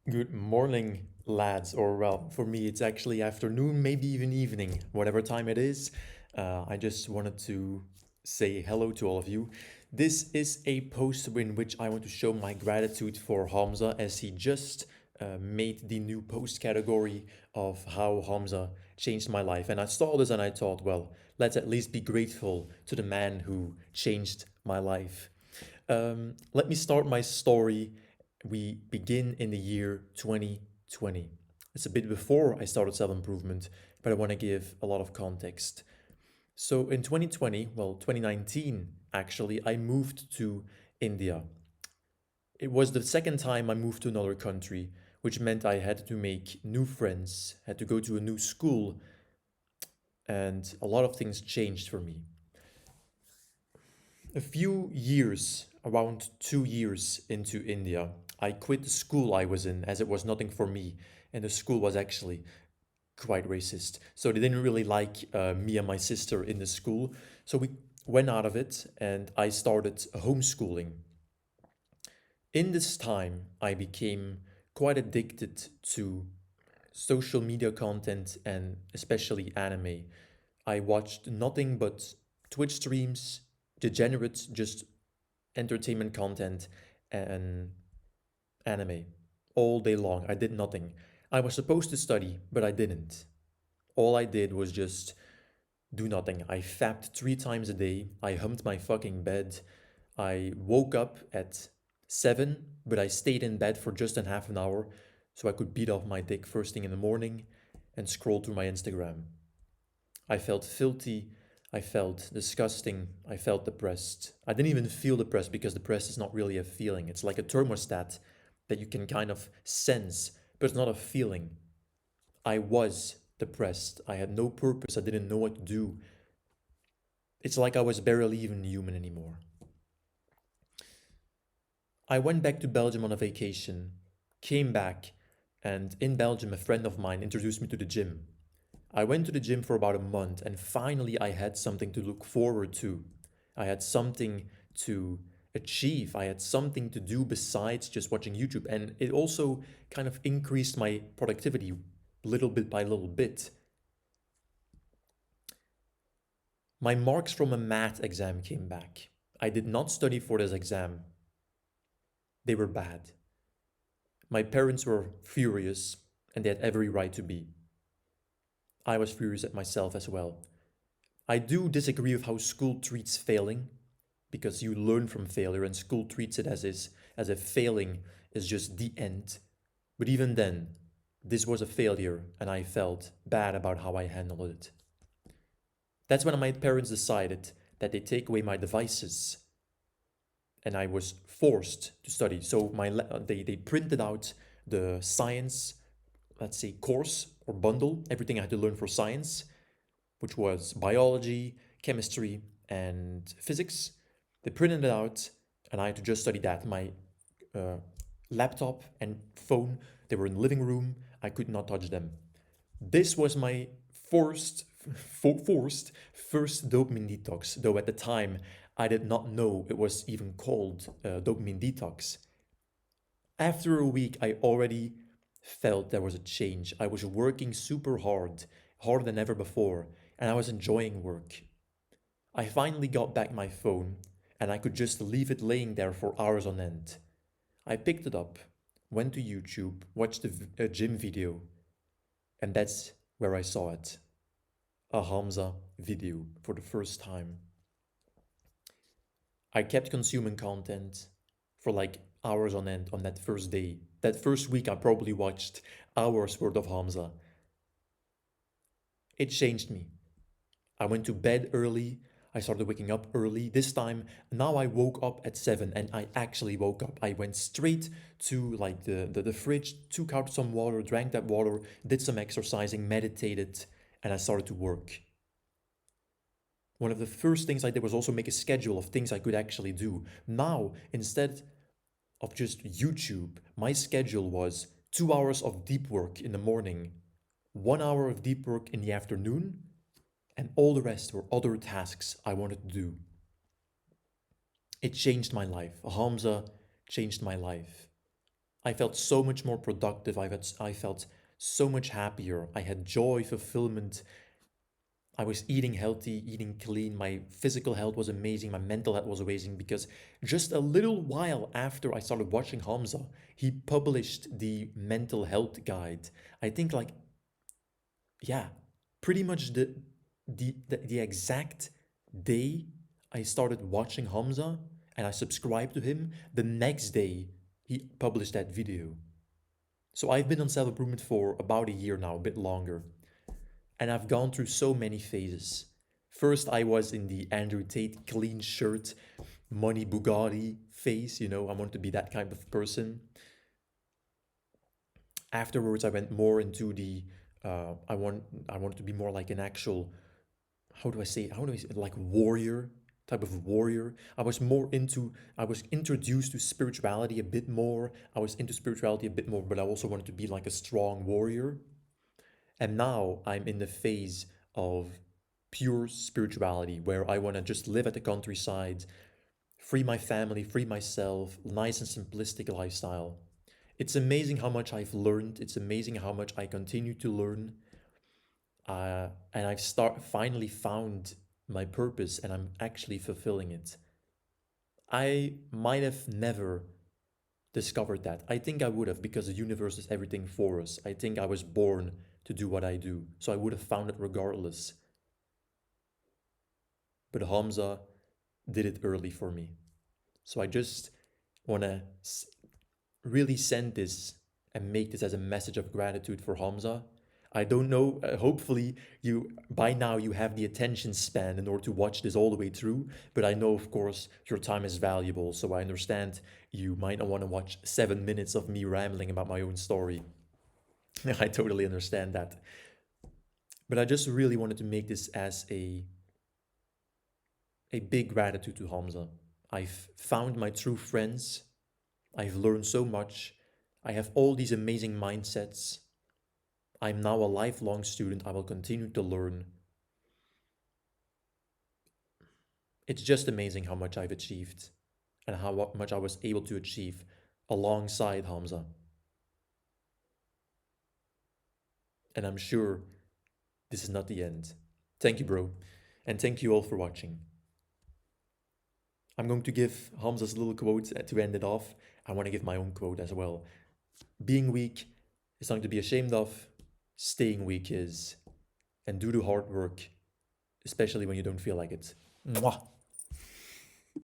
Good morning, lads, or well, for me, it's actually afternoon, maybe even evening, whatever time it is. I just wanted to say hello to all of you. This is a post in which I want to show my gratitude for Hamza as he just made the new post category of how Hamza changed my life. And I saw this and I thought, well, let's at least be grateful to the man who changed my life. Let me start my story. We begin in the year 2020. It's a bit before I started self improvement, but I want to give a lot of context. So in 2020, well, 2019 actually, I moved to India. It was the second time I moved to another country, which meant I had to make new friends, had to go to a new school, and a lot of things changed for me. A few years, around 2 years into India, I quit the school I was in as it was nothing for me, and the school was actually quite racist. So they didn't really like me and my sister in the school. So we went out of it, and I started homeschooling. In this time, I became quite addicted to social media content and especially anime. I watched nothing but Twitch streams, degenerate, just entertainment content, and anime all day long. I did nothing. I was supposed to study, but I didn't. All I did was just do nothing. I fapped 3 times a day. I humped my fucking bed. I woke up at 7, but I stayed in bed for just a half an hour so I could beat off my dick first thing in the morning and scroll through my Instagram. I felt filthy. I felt disgusting. I felt depressed. I didn't even feel depressed because depressed is not really a feeling. It's like a thermostat that you can kind of sense, but it's not a feeling. I was depressed. I had no purpose. I didn't know what to do. It's like I was barely even human anymore. I went back to Belgium on a vacation, came back, and in Belgium, a friend of mine introduced me to the gym. I went to the gym for about a month and finally I had something to look forward to. I had something to achieve. I had something to do besides just watching YouTube. And it also kind of increased my productivity little bit by little bit. My marks from a math exam came back. I did not study for this exam, they were bad. My parents were furious and they had every right to be. I was furious at myself as well. I do disagree with how school treats failing because you learn from failure and school treats it as if failing is just the end. But even then, this was a failure and I felt bad about how I handled it. That's when my parents decided that they take away my devices and I was forced to study. So they printed out the science, let's say, course or bundle, everything I had to learn for science, which was biology, chemistry, and physics. They printed it out, and I had to just study that. My uh, laptop and phone, they were in the living room. I could not touch them. This was my forced first dopamine detox, though at the time I did not know it was even called dopamine detox. After a week, I already felt there was a change. I was working super hard, harder than ever before, and I was enjoying work. I finally got back my phone, and I could just leave it laying there for hours on end. I picked it up, went to YouTube, watched a gym video, and that's where I saw it. A Hamza video for the first time. I kept consuming content for like hours on end on that first day. That first week, I probably watched hours worth of Hamza. It changed me. I went to bed early. I started waking up early. This time, now I woke up at 7 and I actually woke up. I went straight to like the fridge, took out some water, drank that water, did some exercising, meditated, and I started to work. One of the first things I did was also make a schedule of things I could actually do. Now, instead of just YouTube, my schedule was 2 hours of deep work in the morning, 1 hour of deep work in the afternoon, and all the rest were other tasks I wanted to do. It changed my life. Hamza changed my life. I felt so much more productive. I felt so much happier. I had joy, fulfillment. I was eating healthy, eating clean. My physical health was amazing. My mental health was amazing because just a little while after I started watching Hamza, he published the mental health guide. I think like yeah, pretty much the exact day I started watching Hamza and I subscribed to him, the next day he published that video. So I've been on self improvement for about a year now, a bit longer, and I've gone through so many phases. First, I was in the Andrew Tate clean shirt, money Bugatti phase. I wanted to be that kind of person. Afterwards, I went more into the I wanted to be more like an actual, how do I say it? Like warrior, type of warrior. I was introduced to spirituality a bit more. I was into spirituality a bit more, but I also wanted to be like a strong warrior. And now I'm in the phase of pure spirituality where I want to just live at the countryside, free my family, free myself, nice and simplistic lifestyle. It's amazing how much I've learned. It's amazing how much I continue to learn. And finally found my purpose and I'm actually fulfilling it. I might have never discovered that. I think I would have because the universe is everything for us. I think I was born to do what I do. So I would have found it regardless. But Hamza did it early for me. So I just want to really send this and make this as a message of gratitude for Hamza. I don't know. Hopefully, you by now you have the attention span in order to watch this all the way through. But I know, of course, your time is valuable. So I understand you might not want to watch 7 minutes of me rambling about my own story. I totally understand that. But I just really wanted to make this as a big gratitude to Hamza. I've found my true friends. I've learned so much. I have all these amazing mindsets. I'm now a lifelong student. I will continue to learn. It's just amazing how much I've achieved and how much I was able to achieve alongside Hamza. And I'm sure this is not the end. Thank you, bro. And thank you all for watching. I'm going to give Hamza's little quote to end it off. I want to give my own quote as well. Being weak is something to be ashamed of. Staying weak is. And do the hard work, especially when you don't feel like it. Mwah.